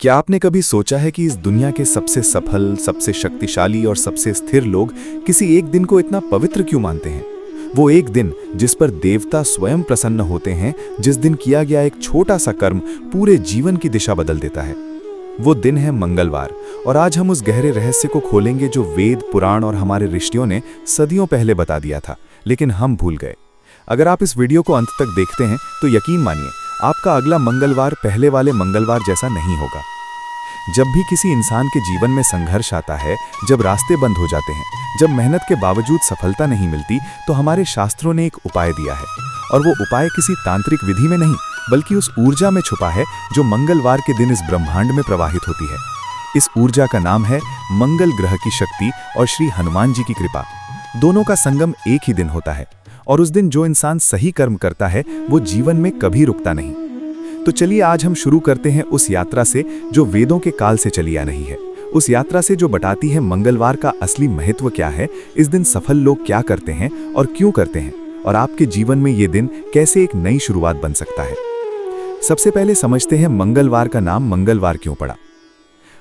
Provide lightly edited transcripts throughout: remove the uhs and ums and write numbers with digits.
क्या आपने कभी सोचा है कि इस दुनिया के सबसे सफल, सबसे शक्तिशाली और सबसे स्थिर लोग किसी एक दिन को इतना पवित्र क्यों मानते हैं? वो एक दिन जिस पर देवता स्वयं प्रसन्न होते हैं, जिस दिन किया गया एक छोटा सा कर्म पूरे जीवन की दिशा बदल देता है। वो दिन है मंगलवार, और आज हम उस गहरे रहस्य को खोलेंगे जो वेद, पुराण और हमारे ऋषियों ने सदियों पहले बता दिया था, लेकिन हम भूल गए। अगर आप इस वीडियो को अंत तक देखते हैं तो यकीन मानिए, आपका अगला मंगलवार पहले वाले मंगलवार जैसा नहीं होगा। जब भी किसी इंसान के जीवन में संघर्ष आता है, जब रास्ते बंद हो जाते हैं, जब मेहनत के बावजूद सफलता नहीं मिलती, तो हमारे शास्त्रों ने एक उपाय दिया है। और वो उपाय किसी तांत्रिक विधि में नहीं, बल्कि उस ऊर्जा में छुपा है जो मंगलवार के दिन इस ब्रह्मांड में प्रवाहित होती है। इस ऊर्जा का नाम है मंगल ग्रह की शक्ति और श्री हनुमान जी की कृपा। दोनों का संगम एक ही दिन होता है, और उस दिन जो इंसान सही कर्म करता है वो जीवन में कभी रुकता नहीं। तो चलिए आज हम शुरू करते हैं उस यात्रा से जो वेदों के काल से चली आ रही है, उस यात्रा से जो बताती है मंगलवार का असली महत्व क्या है, इस दिन सफल लोग क्या करते हैं और क्यों करते हैं, और आपके जीवन में ये दिन कैसे एक नई शुरुआत बन सकता है। सबसे पहले समझते हैं मंगलवार का नाम मंगलवार क्यों पड़ा।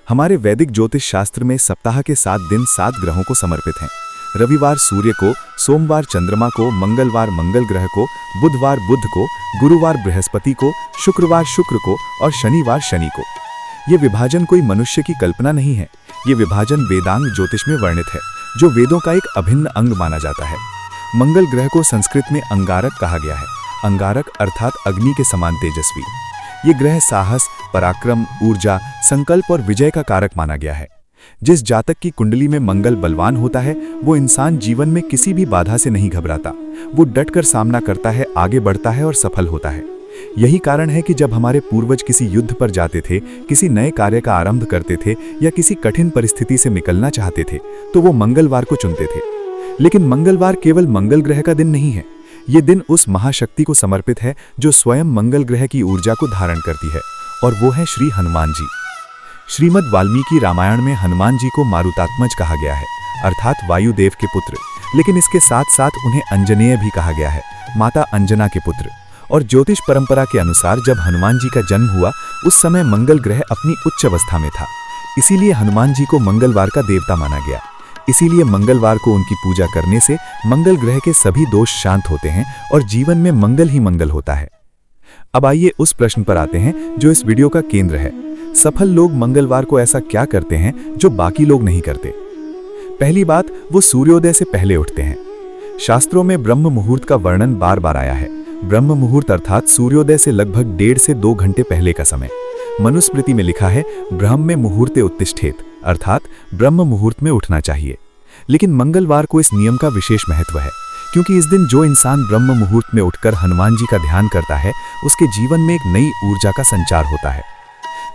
हमारे वैदिक ज्योतिष शास्त्र में सप्ताह के 7 दिन 7 ग्रहों को समर्पित हैं। रविवार सूर्य को, सोमवार चंद्रमा को, मंगलवार मंगल ग्रह को, बुधवार बुध को, गुरुवार बृहस्पति को, शुक्रवार शुक्र को और शनिवार शनि को। ये विभाजन कोई मनुष्य की कल्पना नहीं है, ये विभाजन वेदांग ज्योतिष में वर्णित है, जो वेदों का एक अभिन्न अंग माना जाता है। मंगल ग्रह को संस्कृत में अंगारक कहा गया है। अंगारक अर्थात अग्नि के समान तेजस्वी। ये ग्रह साहस, पराक्रम, ऊर्जा, संकल्प और विजय का कारक माना गया है। जिस जातक की कुंडली में मंगल बलवान होता है, वो इंसान जीवन में किसी भी बाधा से नहीं घबराता। वो डटकर सामना करता है, आगे बढ़ता है और सफल होता है। यही कारण है कि जब हमारे पूर्वज किसी युद्ध पर जाते थे, किसी नए कार्य का आरंभ करते थे या किसी कठिन परिस्थिति से निकलना चाहते थे, तो वो मंगलवार को चुनते थे। लेकिन मंगलवार केवल मंगल ग्रह का दिन नहीं है। ये दिन उस महाशक्ति को समर्पित है जो स्वयं मंगल ग्रह की ऊर्जा को धारण करती है, और वो है श्री हनुमान जी। श्रीमद् वाल्मीकि रामायण में हनुमान जी को मारुतात्मज कहा गया है, अर्थात वायुदेव के पुत्र, लेकिन इसके साथ साथ उन्हें अंजनेय भी कहा गया है, माता अंजना के पुत्र। और ज्योतिष परंपरा के अनुसार जब हनुमान जी का जन्म हुआ, उस समय मंगल ग्रह अपनी उच्च अवस्था में था। इसीलिए हनुमान जी को मंगलवार का देवता माना गया। इसीलिए मंगलवार को उनकी पूजा करने से मंगल ग्रह के सभी दोष शांत होते हैं और जीवन में मंगल ही मंगल होता है। अब आइए उस प्रश्न पर आते हैं जो इस वीडियो का केंद्र है। सफल लोग मंगलवार को ऐसा क्या करते हैं जो बाकी लोग नहीं करते? पहली बात, वो सूर्योदय से पहले उठते हैं। शास्त्रों में ब्रह्म मुहूर्त का वर्णन बार बार आया है। ब्रह्म मुहूर्त अर्थात सूर्योदय से लगभग 1.5 से 2 घंटे पहले का समय। मनुस्मृति में लिखा है, ब्रह्मे मुहूर्ते उत्तिष्ठेत, अर्थात ब्रह्म मुहूर्त में उठना चाहिए। लेकिन मंगलवार को इस नियम का विशेष महत्व है, क्योंकि इस दिन जो इंसान ब्रह्म मुहूर्त में उठकर हनुमान जी का ध्यान करता है, उसके जीवन में एक नई ऊर्जा का संचार होता है।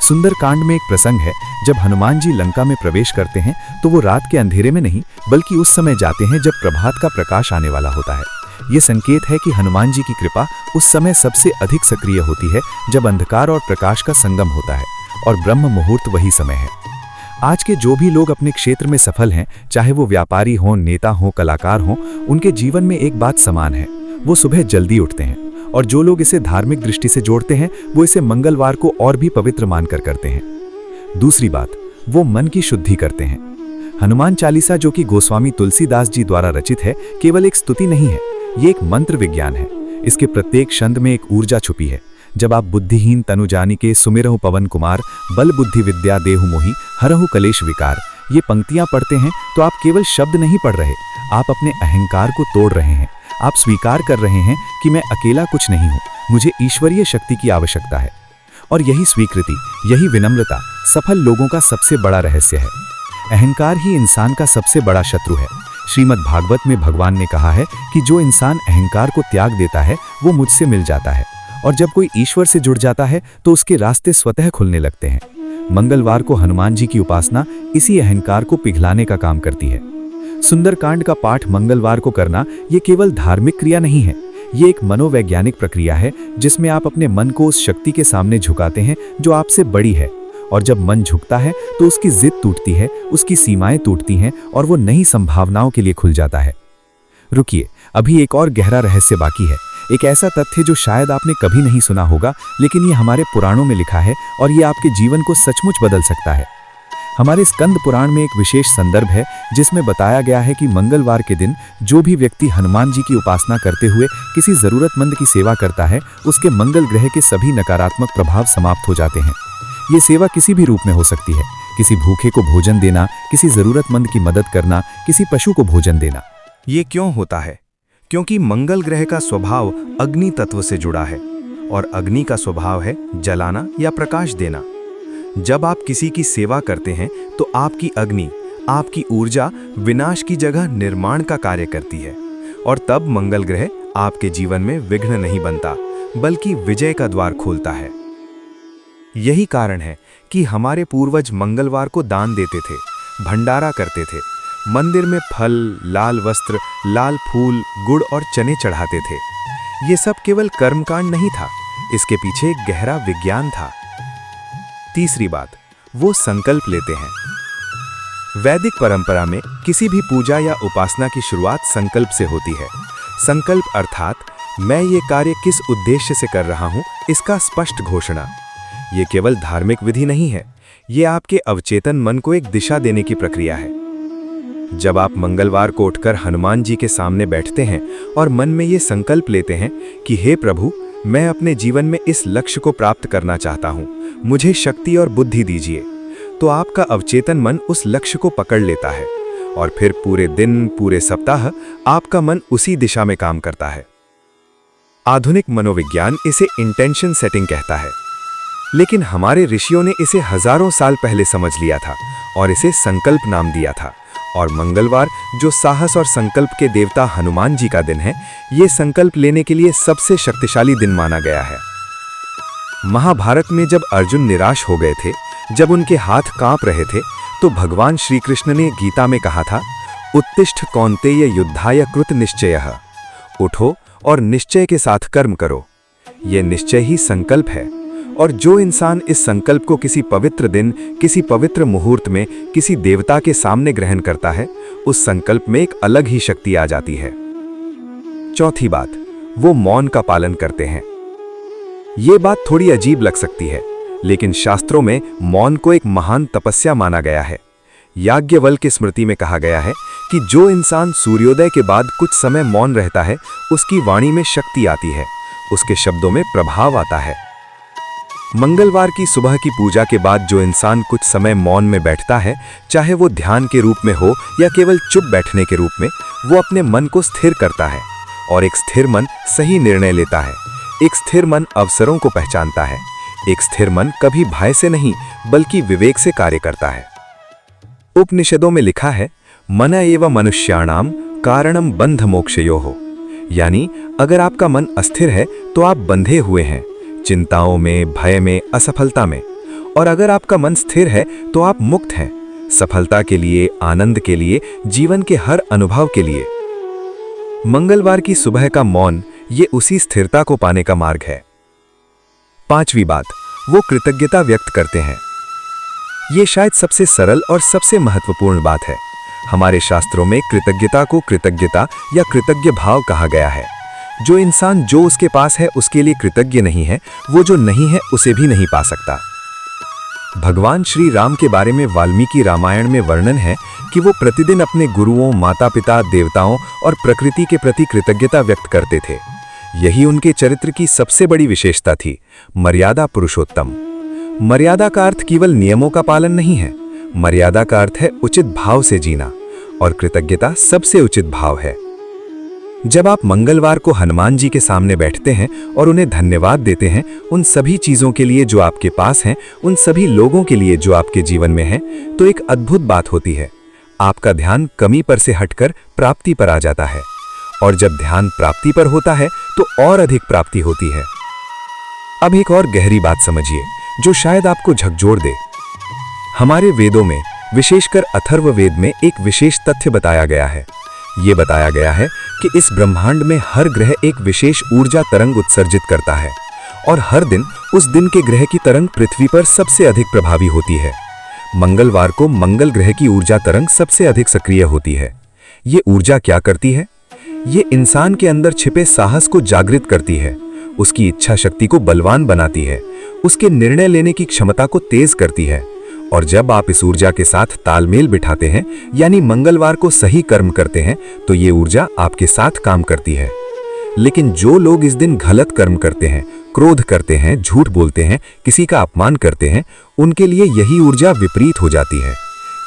सुंदरकांड में एक प्रसंग है, जब हनुमान जी लंका में प्रवेश करते हैं तो वो रात के अंधेरे में नहीं, बल्कि उस समय जाते हैं जब प्रभात का प्रकाश आने वाला होता है। ये संकेत है कि हनुमान जी की कृपा उस समय सबसे अधिक सक्रिय होती है, जब अंधकार और प्रकाश का संगम होता है, और ब्रह्म मुहूर्त वही समय है। आज के जो भी लोग अपने क्षेत्र में सफल हैं, चाहे वो व्यापारी हों, नेता हों, कलाकार हों, उनके जीवन में एक बात समान है, वो सुबह जल्दी उठते हैं। और जो लोग इसे धार्मिक दृष्टि से जोड़ते हैं, वो इसे मंगलवार को और भी पवित्र मानकर करते हैं। दूसरी बात, वो मन की शुद्धि करते हैं। हनुमान चालीसा, जो कि गोस्वामी तुलसीदास जी द्वारा रचित है, केवल एक स्तुति नहीं है, ये एक मंत्र विज्ञान है। इसके प्रत्येक छंद में एक ऊर्जा छुपी है। जब आप बुद्धिहीन तनु जानिके सुमिरहु पवन कुमार, बल बुद्धि विद्या देहु मोहि, हरहु कलेश विकार, ये पंक्तियां पढ़ते हैं तो आप केवल शब्द नहीं पढ़ रहे, आप अपने अहंकार को तोड़ रहे हैं। आप स्वीकार कर रहे हैं कि मैं अकेला कुछ नहीं हूं, मुझे ईश्वरीय शक्ति की आवश्यकता है। और यही स्वीकृति, यही विनम्रता सफल लोगों का सबसे बड़ा रहस्य है। अहंकार ही इंसान का सबसे बड़ा शत्रु है। श्रीमद् भागवत में भगवान ने कहा है कि जो इंसान अहंकार को त्याग देता है, वो मुझसे मिल जाता है। और जब कोई ईश्वर से जुड़ जाता है तो उसके रास्ते स्वतः खुलने लगते हैं। मंगलवार को हनुमान जी की उपासना इसी अहंकार को पिघलाने का काम करती है। सुंदरकांड का पाठ मंगलवार को करना ये केवल धार्मिक क्रिया नहीं है, ये एक मनोवैज्ञानिक प्रक्रिया है, जिसमें आप अपने मन को उस शक्ति के सामने झुकाते हैं जो आपसे बड़ी है। और जब मन झुकता है तो उसकी जिद टूटती है, उसकी सीमाएं टूटती हैं और वो नई संभावनाओं के लिए खुल जाता है। रुकिए, अभी एक और गहरा रहस्य बाकी है, एक ऐसा तथ्य जो शायद आपने कभी नहीं सुना होगा, लेकिन ये हमारे पुराणों में लिखा है और ये आपके जीवन को सचमुच बदल सकता है। हमारे स्कंद पुराण में एक विशेष संदर्भ है जिसमें बताया गया है कि मंगलवार के दिन जो भी व्यक्ति हनुमान जी की उपासना करते हुए किसी जरूरतमंद की सेवा करता है, उसके मंगल ग्रह के सभी नकारात्मक प्रभाव समाप्त हो जाते हैं। ये सेवा किसी भी रूप में हो सकती है, किसी भूखे को भोजन देना, किसी जरूरतमंद की मदद करना, किसी पशु को भोजन देना। ये क्यों होता है? क्योंकि मंगल ग्रह का स्वभाव अग्नि तत्व से जुड़ा है और अग्नि का स्वभाव है जलाना या प्रकाश देना। जब आप किसी की सेवा करते हैं तो आपकी अग्नि, आपकी ऊर्जा विनाश की जगह निर्माण का कार्य करती है और तब मंगल ग्रह आपके जीवन में विघ्न नहीं बनता, बल्कि विजय का द्वार खोलता है। यही कारण है कि हमारे पूर्वज मंगलवार को दान देते थे, भंडारा करते थे, मंदिर में फल, लाल वस्त्र, लाल फूल, गुड़ और चने चढ़ाते थे। ये सब केवल कर्मकांड नहीं था, इसके पीछे एक गहरा विज्ञान था। तीसरी बात, वो संकल्प लेते हैं। वैदिक परंपरा में किसी भी पूजा या उपासना की शुरुआत संकल्प से होती है। संकल्प अर्थात मैं ये कार्य किस उद्देश्य से कर रहा हूं, इसका स्पष्ट घोषणा। ये केवल धार्मिक विधि नहीं है, ये आपके अवचेतन मन को एक दिशा देने की प्रक्रिया है। जब आप मंगलवार को उठकर हनुमान जी के सामने बैठते हैं और मन में ये संकल्प लेते हैं कि हे प्रभु, मैं अपने जीवन में इस लक्ष्य को प्राप्त करना चाहता हूं, मुझे शक्ति और बुद्धि दीजिए, तो आपका अवचेतन मन उस लक्ष्य को पकड़ लेता है और फिर पूरे दिन, पूरे सप्ताह आपका मन उसी दिशा में काम करता है। आधुनिक मनोविज्ञान इसे इंटेंशन सेटिंग कहता है, लेकिन हमारे ऋषियों ने इसे हजारों साल पहले समझ लिया था और इसे संकल्प नाम दिया था। और मंगलवार, जो साहस और संकल्प के देवता हनुमान जी का दिन है, ये संकल्प लेने के लिए सबसे शक्तिशाली दिन माना गया है। महाभारत में जब अर्जुन निराश हो गए थे, जब उनके हाथ कांप रहे थे, तो भगवान श्री कृष्ण ने गीता में कहा था, उत्तिष्ठ कौन्तेय युद्धाय कृत निश्चयः, उठो और निश्चय के साथ कर्म करो। ये निश्चय ही संकल्प है और जो इंसान इस संकल्प को किसी पवित्र दिन, किसी पवित्र मुहूर्त में, किसी देवता के सामने ग्रहण करता है, उस संकल्प में एक अलग ही शक्ति आ जाती है। चौथी बात, वो मौन का पालन करते हैं। ये बात थोड़ी अजीब लग सकती है, लेकिन शास्त्रों में मौन को एक महान तपस्या माना गया है। याज्ञवल्क्य की स्मृति में कहा गया है कि जो इंसान सूर्योदय के बाद कुछ समय मौन रहता है, उसकी वाणी में शक्ति आती है, उसके शब्दों में प्रभाव आता है। मंगलवार की सुबह की पूजा के बाद जो इंसान कुछ समय मौन में बैठता है, चाहे वो ध्यान के रूप में हो या केवल चुप बैठने के रूप में, वो अपने मन को स्थिर करता है और एक स्थिर मन सही निर्णय लेता है। एक स्थिर मन अवसरों को पहचानता है। एक स्थिर मन कभी भय से नहीं, बल्कि विवेक से कार्य करता है। उपनिषदों में लिखा है, मन एव मनुष्याणाम कारणम बंध मोक्षयोः, यानी अगर आपका मन अस्थिर है तो आप बंधे हुए हैं, चिंताओं में, भय में, असफलता में। और अगर आपका मन स्थिर है तो आप मुक्त हैं, सफलता के लिए, आनंद के लिए, जीवन के हर अनुभव के लिए। मंगलवार की सुबह का मौन ये उसी स्थिरता को पाने का मार्ग है। पांचवी बात, वो कृतज्ञता व्यक्त करते हैं। ये शायद सबसे सरल और सबसे महत्वपूर्ण बात है। हमारे शास्त्रों में कृतज्ञता को कृतज्ञता या कृतज्ञ भाव कहा गया है। जो इंसान जो उसके पास है उसके लिए कृतज्ञ नहीं है, वो जो नहीं है उसे भी नहीं पा सकता। भगवान श्री राम के बारे में वाल्मीकि रामायण में वर्णन है कि वो प्रतिदिन अपने गुरुओं, माता पिता, देवताओं और प्रकृति के प्रति कृतज्ञता व्यक्त करते थे। यही उनके चरित्र की सबसे बड़ी विशेषता थी, मर्यादा पुरुषोत्तम। मर्यादा का अर्थ केवल नियमों का पालन नहीं है, मर्यादा का अर्थ है उचित भाव से जीना, और कृतज्ञता सबसे उचित भाव है। जब आप मंगलवार को हनुमान जी के सामने बैठते हैं और उन्हें धन्यवाद देते हैं उन सभी चीजों के लिए जो आपके पास हैं, उन सभी लोगों के लिए जो आपके जीवन में हैं, तो एक अद्भुत बात होती है। आपका ध्यान कमी पर से हटकर प्राप्ति पर आ जाता है, और जब ध्यान प्राप्ति पर होता है तो और अधिक प्राप्ति होती है। अब एक और गहरी बात समझिए जो शायद आपको झकझोर दे। हमारे वेदों में, विशेषकर अथर्ववेद में, एक विशेष तथ्य बताया गया है। ये बताया गया है कि इस ब्रह्मांड में हर ग्रह एक विशेष ऊर्जा तरंग उत्सर्जित करता है, और हर दिन उस दिन के ग्रह की तरंग पृथ्वी पर सबसे अधिक प्रभावी होती है। मंगलवार को मंगल ग्रह की ऊर्जा तरंग सबसे अधिक सक्रिय होती है। ये ऊर्जा क्या करती है? ये इंसान के अंदर छिपे साहस को जागृत करती है, उसकी इच्छा शक्ति को बलवान बनाती है, उसके निर्णय लेने की क्षमता को तेज करती है। और जब आप इस ऊर्जा के साथ तालमेल बिठाते हैं, यानी मंगलवार को सही कर्म करते हैं, तो ये ऊर्जा आपके साथ काम करती है। लेकिन जो लोग इस दिन गलत कर्म करते हैं, क्रोध करते हैं, झूठ बोलते हैं, किसी का अपमान करते हैं, उनके लिए यही ऊर्जा विपरीत हो जाती है।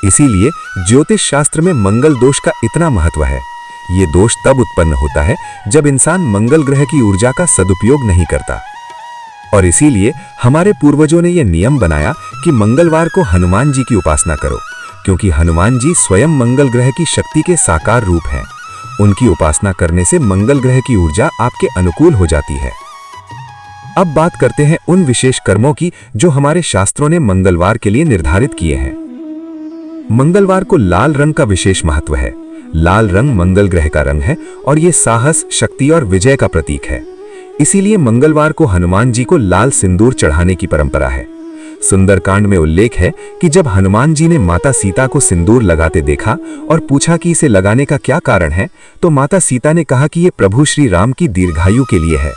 इसीलिए ज्योतिष शास्त्र में मंगल दोष का इतना महत्व है। ये दोष तब उत्पन्न होता है जब इंसान मंगल ग्रह की ऊर्जा का सदुपयोग नहीं करता। और इसीलिए हमारे पूर्वजों ने यह नियम बनाया कि मंगलवार को हनुमान जी की उपासना करो, क्योंकि हनुमान जी स्वयं मंगल ग्रह की शक्ति के साकार रूप हैं। उनकी उपासना करने से मंगल ग्रह की ऊर्जा आपके अनुकूल हो जाती है। अब बात करते हैं उन विशेष कर्मों की जो हमारे शास्त्रों ने मंगलवार के लिए निर्धारित किए हैं। मंगलवार को लाल रंग का विशेष महत्व है। लाल रंग मंगल ग्रह का रंग है और यह साहस, शक्ति और विजय का प्रतीक है। इसीलिए मंगलवार को हनुमान जी को लाल सिंदूर चढ़ाने की परंपरा है। सुंदरकांड में उल्लेख है कि जब हनुमान जी ने माता सीता को सिंदूर लगाते देखा और पूछा कि इसे लगाने का क्या कारण है, तो माता सीता ने कहा कि यह प्रभु श्री राम की दीर्घायु के लिए है।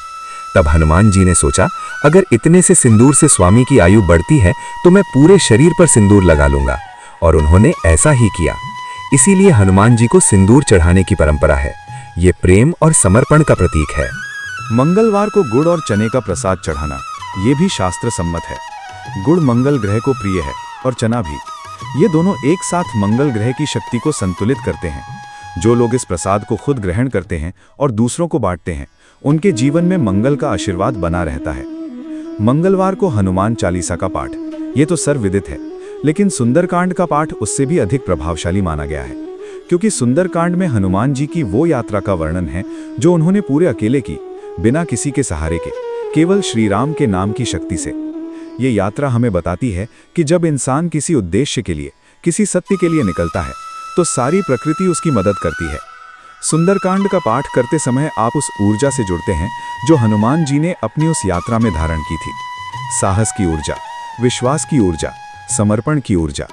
तब हनुमान जी ने सोचा, अगर इतने से सिंदूर से स्वामी की आयु बढ़ती है तो मैं पूरे शरीर पर सिंदूर लगा लूंगा, और उन्होंने ऐसा ही किया। इसीलिए हनुमान जी को सिंदूर चढ़ाने की परंपरा है। ये प्रेम और समर्पण का प्रतीक है। मंगलवार को गुड़ और चने का प्रसाद चढ़ाना ये भी शास्त्र सम्मत है। गुड़ मंगल ग्रह को प्रिय है और चना भी। ये दोनों एक साथ मंगल ग्रह की शक्ति को संतुलित करते हैं। जो लोग इस प्रसाद को खुद ग्रहण करते हैं और दूसरों को बांटते हैं, उनके जीवन में मंगल का आशीर्वाद बना रहता है। मंगलवार को हनुमान चालीसा का पाठ, ये तो सर्वविदित है, लेकिन सुंदरकांड का पाठ उससे भी अधिक प्रभावशाली माना गया है, क्योंकि सुंदरकांड में हनुमान जी की वो यात्रा का वर्णन है जो उन्होंने पूरे अकेले की, बिना किसी के सहारे के, केवल श्री राम के नाम की शक्ति से। ये यात्रा हमें बताती है कि जब इंसान किसी उद्देश्य के लिए, किसी सत्य के लिए निकलता है, तो सारी प्रकृति उसकी मदद करती है। सुंदरकांड का पाठ करते समय आप उस ऊर्जा से जुड़ते हैं जो हनुमान जी ने अपनी उस यात्रा में धारण की थी। साहस की ऊर्जा, विश्वास की ऊर्जा, समर्पण की ऊर्जा।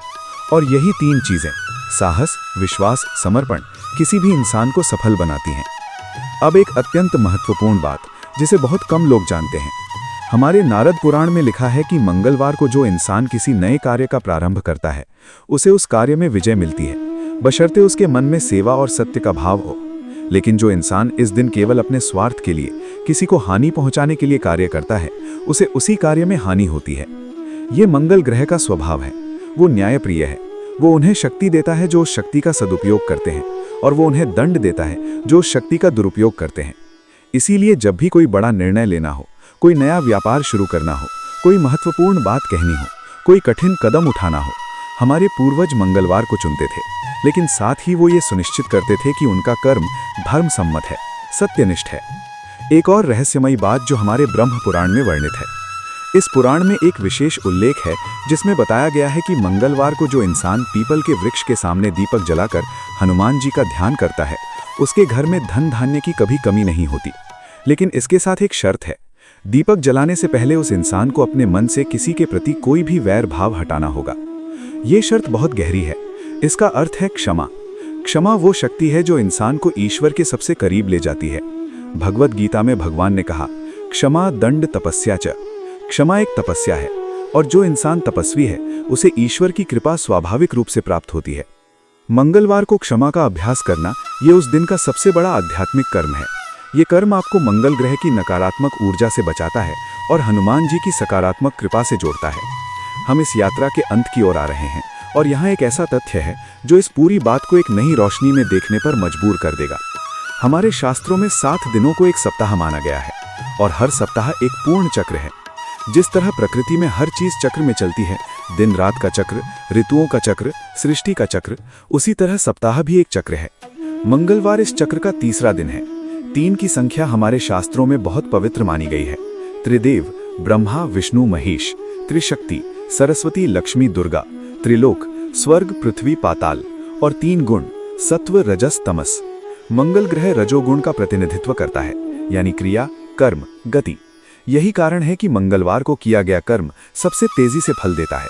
और यही तीन चीजें, साहस, विश्वास, समर्पण, किसी भी इंसान को सफल बनाती हैं। अब एक अत्यंत महत्वपूर्ण बात जिसे बहुत कम लोग जानते हैं। हमारे नारद पुराण में लिखा है कि मंगलवार को जो इंसान किसी नए कार्य का प्रारंभ करता है, उसे उस कार्य में विजय मिलती है, बशर्ते उसके मन में सेवा और सत्य का भाव हो। लेकिन जो इंसान इस दिन केवल अपने स्वार्थ के लिए, किसी को हानि पहुंचाने के लिए कार्य करता है, उसे उसी कार्य में हानि होती है। ये मंगल ग्रह का स्वभाव है। वो न्यायप्रिय है। वो उन्हें शक्ति देता है जो उस शक्ति का सदुपयोग करते हैं, और वो उन्हें दंड देता है जो उस शक्ति का दुरुपयोग करते हैं। इसीलिए जब भी कोई बड़ा निर्णय लेना हो, कोई नया व्यापार शुरू करना हो, कोई महत्वपूर्ण बात कहनी हो, कोई कठिन कदम उठाना हो, हमारे पूर्वज मंगलवार को चुनते थे। लेकिन साथ ही वो ये सुनिश्चित करते थे कि उनका कर्म धर्म सम्मत है, सत्यनिष्ठ है। एक और रहस्यमयी बात जो हमारे ब्रह्म पुराण में वर्णित है। इस पुराण में एक विशेष उल्लेख है जिसमें बताया गया है कि मंगलवार को जो इंसान पीपल के वृक्ष के सामने दीपक जलाकर हनुमान जी का ध्यान करता है, उसके घर में धन धान्य की कभी कमी नहीं होती। लेकिन इसके साथ एक शर्त है। दीपक जलाने से पहले उस इंसान को अपने मन से किसी के प्रति कोई भी वैर भाव हटाना होगा। ये शर्त बहुत गहरी है। इसका अर्थ है क्षमा। क्षमा वो शक्ति है जो इंसान को ईश्वर के सबसे करीब ले जाती है। भगवद गीता में भगवान ने कहा, क्षमा दंड तपस्या च। क्षमा एक तपस्या है, और जो इंसान तपस्वी है उसे ईश्वर की कृपा स्वाभाविक रूप से प्राप्त होती है। मंगलवार को क्षमा का अभ्यास करना ये उस दिन का सबसे बड़ा आध्यात्मिक कर्म है। ये कर्म आपको मंगल ग्रह की नकारात्मक ऊर्जा से बचाता है और हनुमान जी की सकारात्मक कृपा से जोड़ता है। हम इस यात्रा के अंत की ओर आ रहे हैं, और यहाँ एक ऐसा तथ्य है जो इस पूरी बात को एक नई रोशनी में देखने पर मजबूर कर देगा। हमारे शास्त्रों में 7 दिनों को एक सप्ताह माना गया है, और हर सप्ताह एक पूर्ण चक्र है। जिस तरह प्रकृति में हर चीज चक्र में चलती है, दिन रात का चक्र, ऋतुओं का चक्र, सृष्टि का चक्र, उसी तरह सप्ताह भी एक चक्र है। मंगलवार इस चक्र का तीसरा दिन है। 3 की संख्या हमारे शास्त्रों में बहुत पवित्र मानी गई है। त्रिदेव, ब्रह्मा, विष्णु, महेश, त्रिशक्ति, सरस्वती, लक्ष्मी, दुर्गा, त्रिलोक, स्वर्ग, पृथ्वी, पाताल, और 3 गुण, सत्व, रजस, तमस। मंगल ग्रह रजोगुण का प्रतिनिधित्व करता है, यानी क्रिया, कर्म, गति। यही कारण है कि मंगलवार को किया गया कर्म सबसे तेजी से फल देता है।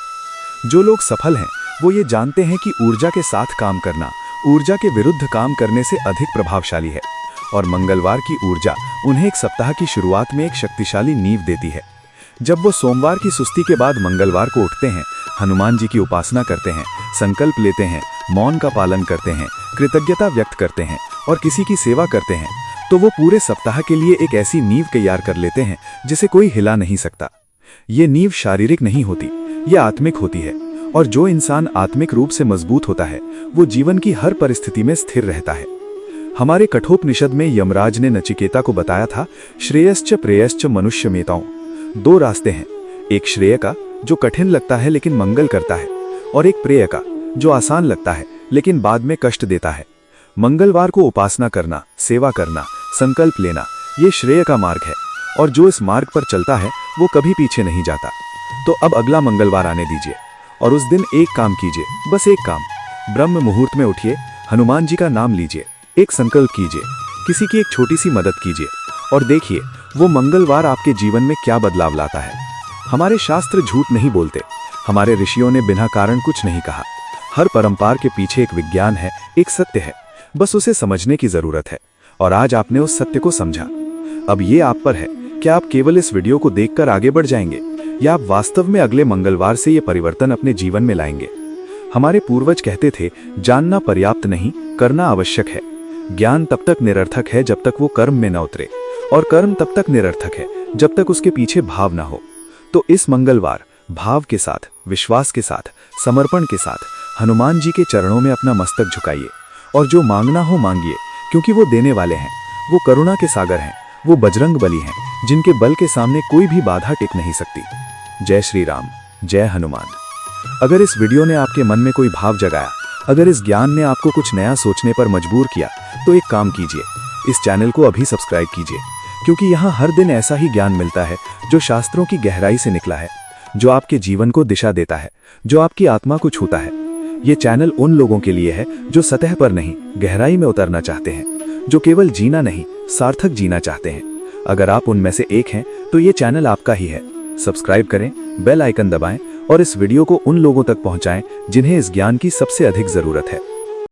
जो लोग सफल हैं वो ये जानते हैं कि ऊर्जा के साथ काम करना ऊर्जा के विरुद्ध काम करने से अधिक प्रभावशाली है, और मंगलवार की ऊर्जा उन्हें एक सप्ताह की शुरुआत में एक शक्तिशाली नींव देती है। जब वो सोमवार की सुस्ती के बाद मंगलवार को उठते हैं, हनुमान जी की उपासना करते हैं, संकल्प लेते हैं, मौन का पालन करते हैं, कृतज्ञता व्यक्त करते हैं और किसी की सेवा करते हैं, तो वो पूरे सप्ताह के लिए एक ऐसी नींव तैयार कर लेते हैं जिसे कोई हिला नहीं सकता। ये नींव शारीरिक नहीं होती, ये आत्मिक होती है, और जो इंसान आत्मिक रूप से मजबूत होता है वो जीवन की हर परिस्थिति में स्थिर रहता है। हमारे कठोपनिषद में यमराज ने नचिकेता को बताया था, श्रेयश्च प्रेयश्च मनुष्य मेताओं। दो रास्ते हैं, एक श्रेय का जो कठिन लगता है लेकिन मंगल करता है, और एक प्रेय का जो आसान लगता है लेकिन बाद में कष्ट देता है। मंगलवार को उपासना करना, सेवा करना, संकल्प लेना, ये श्रेय का मार्ग है, और जो इस मार्ग पर चलता है वो कभी पीछे नहीं जाता। तो अब अगला मंगलवार आने दीजिए और उस दिन एक काम कीजिए, बस एक काम। ब्रह्म मुहूर्त में उठिए, हनुमान जी का नाम लीजिए, एक संकल्प कीजिए, किसी की एक छोटी सी मदद कीजिए और देखिए वो मंगलवार आपके जीवन में क्या बदलाव लाता है। हमारे शास्त्र झूठ नहीं बोलते, हमारे ऋषियों ने बिना कारण कुछ नहीं कहा। हर परंपरा के पीछे एक विज्ञान है, एक सत्य है, बस उसे समझने की जरूरत है, और आज आपने उस सत्य को समझा। अब ये आप पर है, क्या आप केवल इस वीडियो को देखकर आगे बढ़ जाएंगे या आप वास्तव में अगले मंगलवार से ये परिवर्तन अपने जीवन में लाएंगे। हमारे पूर्वज कहते थे, जानना पर्याप्त नहीं, करना आवश्यक है। ज्ञान तब तक निरर्थक है जब तक वो कर्म में न उतरे, और कर्म तब तक निरर्थक है जब तक उसके पीछे भाव न हो। तो इस मंगलवार भाव के साथ, विश्वास के साथ, समर्पण के साथ हनुमान जी के चरणों में अपना मस्तक झुकाइए और जो मांगना हो मांगिए, क्योंकि वो देने वाले हैं, वो करुणा के सागर हैं, वो बजरंग बली हैं, जिनके बल के सामने कोई भी बाधा टिक नहीं सकती। जय श्री राम, जय हनुमान। अगर इस वीडियो ने आपके मन में कोई भाव जगाया, अगर इस ज्ञान ने आपको कुछ नया सोचने पर मजबूर किया, तो एक काम कीजिए, इस चैनल को अभी सब्सक्राइब कीजिए, क्योंकि यहाँ हर दिन ऐसा ही ज्ञान मिलता है जो शास्त्रों की गहराई से निकला है, जो आपके जीवन को दिशा देता है, जो आपकी आत्मा को छूता है। ये चैनल उन लोगों के लिए है जो सतह पर नहीं, गहराई में उतरना चाहते हैं, जो केवल जीना नहीं, सार्थक जीना चाहते हैं। अगर आप उनमें से एक हैं तो ये चैनल आपका ही है। सब्सक्राइब करें, बेल आइकन दबाएं और इस वीडियो को उन लोगों तक पहुंचाएं जिन्हें इस ज्ञान की सबसे अधिक जरूरत है।